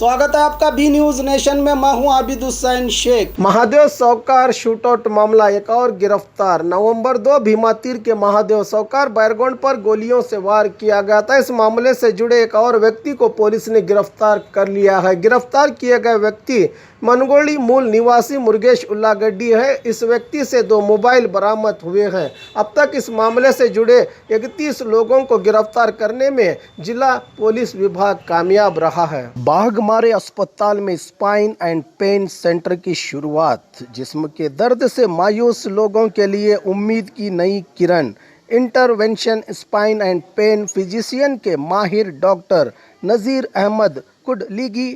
स्वागत है आपका बी न्यूज नेशन में। मैं हूं आबिद हुसैन शेख। महादेव सौकार शूटआउट मामला, एक और गिरफ्तार। नवंबर 2 भीमातीर के महादेव सौकार बैरगोंड पर गोलियों से वार किया गया था। इस मामले से जुड़े एक और व्यक्ति को पुलिस ने गिरफ्तार कर लिया है। गिरफ्तार किए गए व्यक्ति मनगोली मूल निवासी मुर्गेश उल्लागड्डी है। इस व्यक्ति से 2 मोबाइल बरामद हुए हैं। अब तक इस मामले से जुड़े 31 लोगों को गिरफ्तार करने में जिला पुलिस विभाग कामयाब रहा है। बाघमारे अस्पताल में स्पाइन एंड पेन सेंटर की शुरुआत। जिस्म के दर्द से मायूस लोगों के लिए उम्मीद की नई किरण। Intervention spine and pain physician के माहिर doctor Nazir Ahmed Kudligi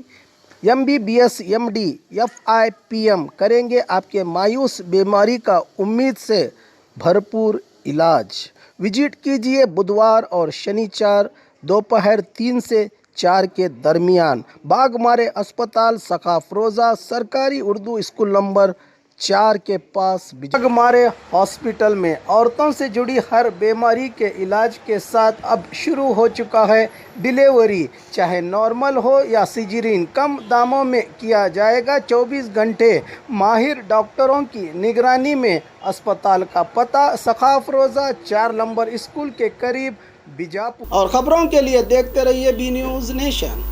MBBS MD FIPM करेंगे आपके मायूस बीमारी का उम्मीद से भरपूर इलाज। विजिट कीजिए बुधवार और शनिवार दोपहर 3 से 4 के दरमियान। बाघमारे अस्पताल सखाफरोजा सरकारी उर्दू स्कूल नंबर 4 के पास। बाघमारे हॉस्पिटल में औरतों से जुड़ी हर बीमारी के इलाज के साथ अब शुरू हो चुका है डिलीवरी। चाहे नॉर्मल हो या सिजेरियन, कम दामों में किया जाएगा। 24 घंटे माहिर डॉक्टरों की निगरानी में। अस्पताल का पता सखाफरोजा 4 नंबर स्कूल के करीब, बीजापुर। और खबरों के लिए देखते रहिए बी न्यूज नेशन।